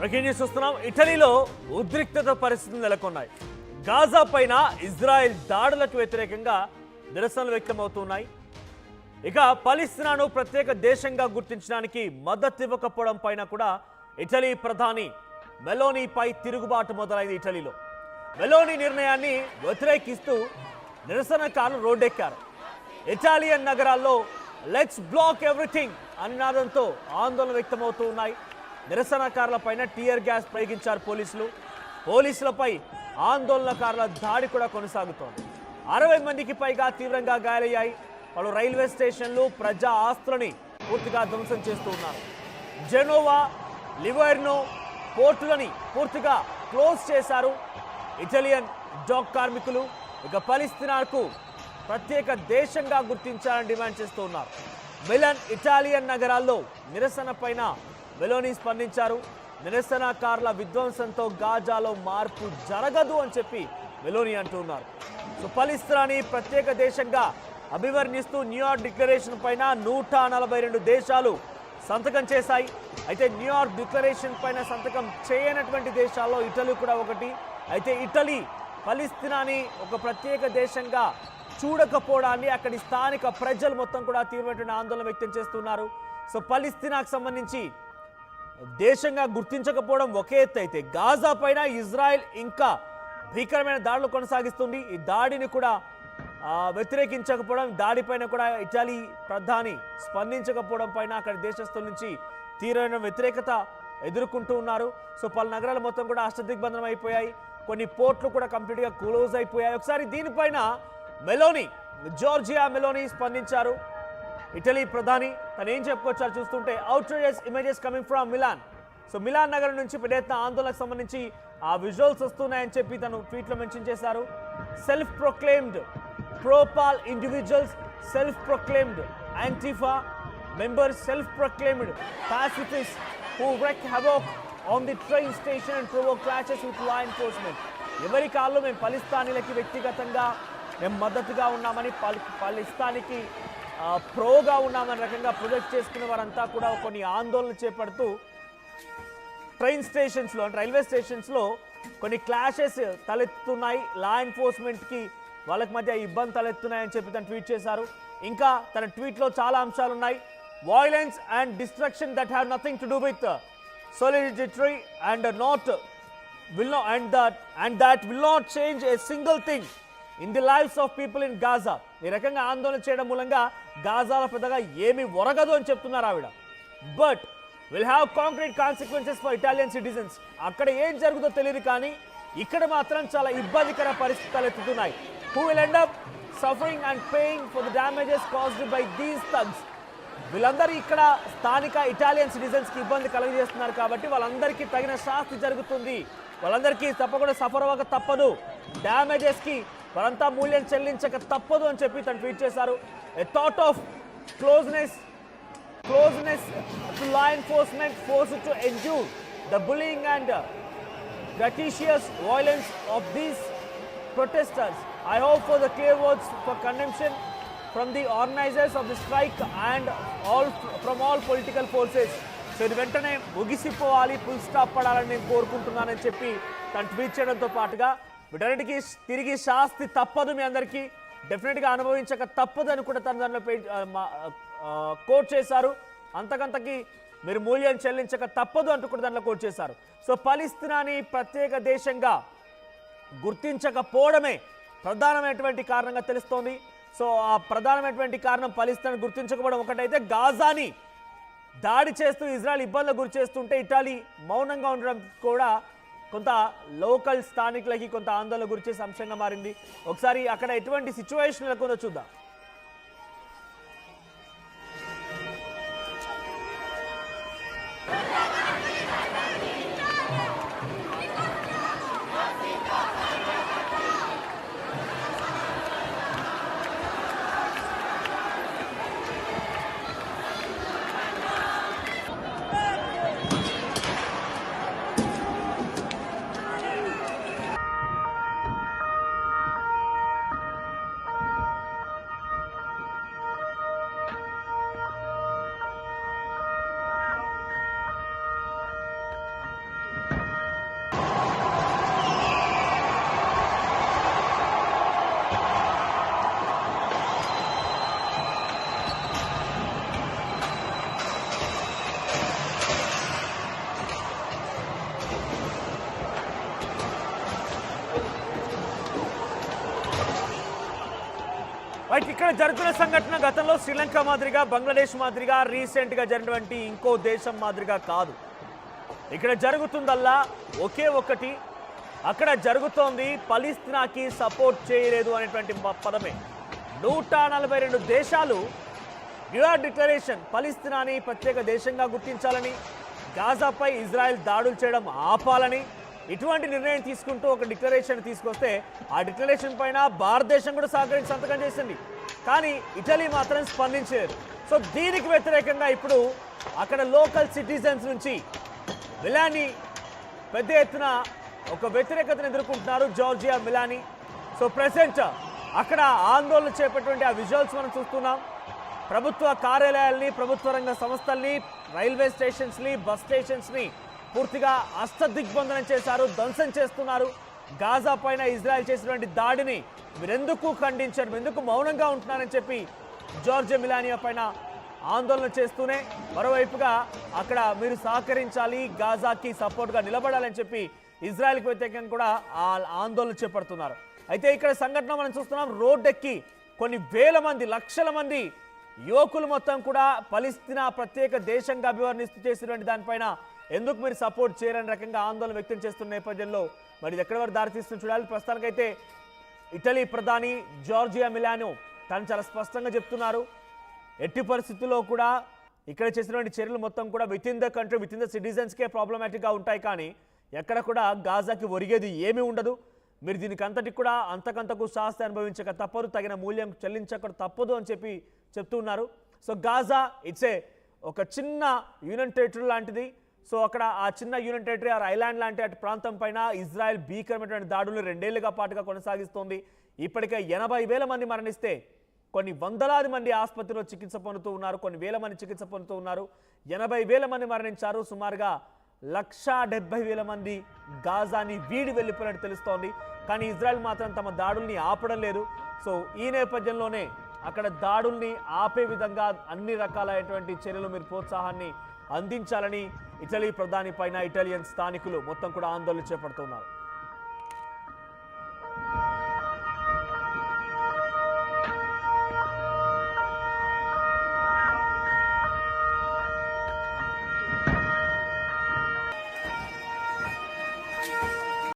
Breaking news చూస్తున్నాం. ఇటలీలో ఉద్రిక్తత పరిస్థితులు నెలకొన్నాయి. గాజా పైన ఇజ్రాయెల్ దాడులకు వ్యతిరేకంగా నిరసనలు వ్యక్తమవుతున్నాయి. ఇక పాలస్తీనాను ప్రత్యేక దేశంగా గుర్తించడానికి మద్దతు ఇవ్వకపోవడం పైన కూడా ఇటలీ ప్రధాని మెలోనీపై తిరుగుబాటు మొదలైంది. ఇటలీలో మెలోనీ నిర్ణయాన్ని వ్యతిరేకిస్తూ నిరసనకారులు రోడ్డెక్కారు. ఇటాలియన్ నగరాల్లో లెట్స్ బ్లాక్ ఎవ్రీథింగ్ అనినాదంతో ఆందోళన వ్యక్తమవుతూ ఉన్నాయి. నిరసనకారుల పైన టీయర్ గ్యాస్ ప్రయోగించారు పోలీసులు. పోలీసులపై ఆందోళనకారుల దాడి కూడా కొనసాగుతోంది. 60 మందికి పైగా తీవ్రంగా గాయాలయ్యాయి. పలు రైల్వే స్టేషన్లు, ప్రజా ఆస్తులని పూర్తిగా ధ్వంసం చేస్తూ ఉన్నారు. జెనోవా, లివర్నో పోర్టులని పూర్తిగా క్లోజ్ చేశారు ఇటాలియన్ డాక్ కార్మికులు. ఇక పాలస్తీనాకు ప్రత్యేక దేశంగా గుర్తించాలని డిమాండ్ చేస్తూ ఉన్నారు. మిలాన్, ఇటాలియన్ నగరాల్లో నిరసన పైన మెలోనీ స్పందించారు. నిరసనకారుల విధ్వంసంతో గాజాలో మార్పు జరగదు అని చెప్పి మెలోనీ అంటున్నారు. సో పాలస్తీనాని ప్రత్యేక దేశంగా అభివర్ణిస్తూ న్యూయార్క్ డిక్లరేషన్ పైన 142 దేశాలు సంతకం చేశాయి. అయితే న్యూయార్క్ డిక్లరేషన్ పైన సంతకం చేయనటువంటి దేశాల్లో ఇటలీ కూడా ఒకటి. అయితే ఇటలీ పాలస్తీనాని ఒక ప్రత్యేక దేశంగా చూడకపోవడాన్ని అక్కడి స్థానిక ప్రజలు మొత్తం కూడా తీవ్రమైన ఆందోళన వ్యక్తం చేస్తున్నారు. సో పాలస్తీనాకు సంబంధించి దేశంగా గుర్తించకపోవడం ఒకే ఎత్తు అయితే గాజా పైన ఇజ్రాయెల్ ఇంకా భీకరమైన దాడులు కొనసాగిస్తుంది. ఈ దాడిని కూడా వ్యతిరేకించకపోవడం, దాడిపైన కూడా ఇటలీ ప్రధాని స్పందించకపోవడం పైన అక్కడి దేశస్తుల నుంచి తీవ్రమైన వ్యతిరేకత ఎదుర్కొంటూ ఉన్నారు. సో పలు నగరాలు మొత్తం కూడా అష్టదిగ్బంధనం అయిపోయాయి. కొన్ని పోర్ట్లు కూడా కంప్లీట్గా క్లోజ్ అయిపోయాయి. ఒకసారి దీనిపైన మెలోనీ, జార్జియా మెలోనీ స్పందించారు. ఇటలీ ప్రధాని తను ఏం చెప్పుకొచ్చారు చూస్తుంటే, outrageous images coming from Milan. So Milan నగరం నుంచి పెద్ద ఎత్తున ఆందోళనకు సంబంధించి ఆ విజువల్స్ వస్తున్నాయని చెప్పి తను ట్వీట్లో మెన్షన్ చేశారు. సెల్ఫ్ ప్రొక్లెయిమ్డ్ ప్రోపాల్ individuals, self proclaimed antifa members, self proclaimed pacifist who wreak havoc on the train station and provoke clashes with law enforcement. ఎవరి కాల్లో మేము పాలస్తీనాలకి వ్యక్తిగతంగా మేము మద్దతుగా ఉన్నామని, పాలస్తీనాకి ప్రోగా ఉన్నామని రకంగా ప్రొజెక్ట్ చేసుకునే వారంతా కూడా కొన్ని ఆందోళనలు చేపడుతూ ట్రైన్ స్టేషన్స్లో అంటే రైల్వే స్టేషన్స్లో కొన్ని క్లాషెస్ తలెత్తుతున్నాయి. లా ఎన్ఫోర్స్మెంట్కి వాళ్ళకి మధ్య ఇబ్బంది తలెత్తున్నాయని చెప్పి తను ట్వీట్ చేశారు. ఇంకా తన ట్వీట్లో చాలా అంశాలు ఉన్నాయి. Violence and destruction that have nothing to do with solidarity and that will not change a single thing in the lives of people in Gaza. ఈ రకంగా ఆందోళన చేయడం మూలంగా గాజాలో పెద్దగా ఏమీ ఒరగదు అని చెప్తున్నారు ఆవిడ. But will have concrete consequences for Italian citizens. అక్కడ ఏం జరుగుతుందో తెలియదు, కానీ ఇక్కడ మాత్రం చాలా ఇబ్బందికర పరిస్థితులు తలెత్తుతున్నాయి. Who will end up suffering and paying for the damages caused by these thugs. వీళ్ళందరూ ఇక్కడ స్థానిక ఇటాలియన్ సిటిజన్స్కి ఇబ్బంది కలుగజేస్తున్నారు కాబట్టి వాళ్ళందరికీ తగిన శాస్తి జరుగుతుంది. వాళ్ళందరికీ తప్పకుండా సఫర్ అవ్వక తప్పదు. డ్యామేజెస్కి వారంతా మూల్యం చెల్లించక తప్పదు అని చెప్పి తను ట్వీట్ చేశారు. A thought of closeness to law enforcement forced to endure the bullying and gratuitous violence of these protesters. I hope for the clear words for condemnation from the organizers of the strike and from all political forces. So ఇది వెంటనే ముగిసిపోవాలి, full stop పడాలని నేను కోరుకుంటున్నానని చెప్పి తను tweet చేయడంతో పాటుగా వీటన్నిటికీ తిరిగి శాస్తి తప్పదు, మీ అందరికీ డెఫినెట్గా అనుభవించక తప్పదు అని కూడా తను దానిలో కోట్ చేశారు. అంతకంతకి మీరు మూల్యం చెల్లించక తప్పదు అంటూ కూడా దానిలో కోట్ చేశారు. సో పాలస్తీనాని ప్రత్యేక దేశంగా గుర్తించకపోవడమే ప్రధానమైనటువంటి కారణంగా తెలుస్తోంది. సో ఆ ప్రధానమైనటువంటి కారణం పాలస్తీనాను గుర్తించకపోవడం ఒకటైతే, గాజాని దాడి చేస్తూ ఇజ్రాయెల్ ఇబ్బందులకు గురి చేస్తుంటే ఇటలీ మౌనంగా ఉండడం కూడా కొంత లోకల్ స్థానికులకి కొంత ఆందోళన గురి చేసే అంశంగా మారింది. ఒకసారి అక్కడ ఎటువంటి సిచ్యువేషన్ నెలకొందో చూద్దాం. ఇక్కడ జరుగుతున్న సంఘటన గతంలో శ్రీలంక మాదిరిగా బంగ్లాదేశ్ మాదిరిగా రీసెంట్గా జరిగినటువంటి ఇంకో దేశం మాదిరిగా కాదు. ఇక్కడ జరుగుతుందల్లా ఒకే ఒక్కటి, అక్కడ జరుగుతోంది పలిస్తీనాకి సపోర్ట్ చేయలేదు అనేటువంటి పదమే. 142 దేశాలు న్యూయార్క్ డిక్లరేషన్ పలిస్తీనాని ప్రత్యేక దేశంగా గుర్తించాలని, గాజాపై ఇజ్రాయెల్ దాడులు చేయడం ఆపాలని ఇటువంటి నిర్ణయం తీసుకుంటూ ఒక డిక్లరేషన్ తీసుకొస్తే ఆ డిక్లరేషన్ పైన భారతదేశం కూడా సహకరించి సంతకం చేసింది. కానీ ఇటలీ మాత్రం స్పందించలేదు. సో దీనికి వ్యతిరేకంగా ఇప్పుడు అక్కడ లోకల్ సిటిజన్స్ నుంచి మిలానీ పెద్ద ఎత్తున ఒక వ్యతిరేకతను ఎదుర్కొంటున్నారు. Georgia Melanie. సో ప్రెసెంట్ అక్కడ ఆందోళన చేపట్టినటువంటి ఆ విజువల్స్ మనం చూస్తున్నాం. ప్రభుత్వ కార్యాలయాల్ని, ప్రభుత్వ రంగ సంస్థల్ని, రైల్వే స్టేషన్స్ని, బస్ స్టేషన్స్ని పూర్తిగా అష్టదిగ్బంధనం చేశారు, ధ్వంసం చేస్తున్నారు. గాజా పైన ఇజ్రాయెల్ చేసినటువంటి దాడిని మీరెందుకు ఖండించారు, ఎందుకు మౌనంగా ఉంటున్నారని చెప్పి జార్జియా మిలానియా పైన ఆందోళన చేస్తూనే మరోవైపుగా అక్కడ మీరు సహకరించాలి, గాజాకి సపోర్ట్గా నిలబడాలని చెప్పి ఇజ్రాయెల్కి వ్యతిరేకంగా కూడా ఆ ఆందోళన చేపడుతున్నారు. అయితే ఇక్కడ సంఘటన మనం చూస్తున్నాం. రోడ్డెక్కి కొన్ని వేల మంది, లక్షల మంది యువకులు మొత్తం కూడా పలిస్తీనా ప్రత్యేక దేశంగా అభివర్ణిస్తూ చేసినటువంటి దానిపైన ఎందుకు మీరు సపోర్ట్ చేయరని రకంగా ఆందోళన వ్యక్తం చేస్తున్న నేపథ్యంలో మరి ఎక్కడి వరకు దారితీస్తుందో చూడాలి. ప్రస్తుతానికైతే ఇటలీ ప్రధాని జార్జియా మిలానో తను చాలా స్పష్టంగా చెప్తున్నారు, ఎట్టి పరిస్థితుల్లో కూడా ఇక్కడ చేసినటువంటి చర్యలు మొత్తం కూడా within the country, within the సిటిజన్స్కే ప్రాబ్లమాటిక్గా ఉంటాయి, కానీ ఎక్కడ కూడా గాజాకి ఒరిగేది ఏమీ ఉండదు. మీరు దీనికి అంతటికి కూడా అంతకంతకు శాస్తి అనుభవించక తప్పదు, తగిన మూల్యం చెల్లించక తప్పదు అని చెప్పి చెప్తూ ఉన్నారు. సో గాజా ఇట్స్ ఒక చిన్న యూనియన్ టెరిటరీ లాంటిది. సో అక్కడ ఆ చిన్న యూనియన్ టెరిటరీ ఆర్ ఐలాండ్ లాంటి అటు ప్రాంతం పైన ఇజ్రాయెల్ భీకరమైనటువంటి దాడులు 2 ఏళ్లుగా పాటుగా కొనసాగిస్తోంది. ఇప్పటికే 80,000 మంది మరణిస్తే కొన్ని వందలాది మంది ఆసుపత్రిలో చికిత్స పొందుతూ ఉన్నారు, కొన్ని వేల మంది చికిత్స పొందుతూ ఉన్నారు. 80,000 మంది మరణించారు. సుమారుగా 170,000 మంది గాజాని వీడి వెళ్ళిపోయినట్టు తెలుస్తోంది. కానీ ఇజ్రాయెల్ మాత్రం తమ దాడుల్ని ఆపడం లేదు. సో ఈ నేపథ్యంలోనే అక్కడ దాడుల్ని ఆపే విధంగా అన్ని రకాలైనటువంటి చర్యలు మీరు ప్రోత్సాహాన్ని అందించాలని ఇటలీ ప్రధాని పైన ఇటాలియన్ స్థానికులు మొత్తం కూడా ఆందోళన చేపడుతున్నారు.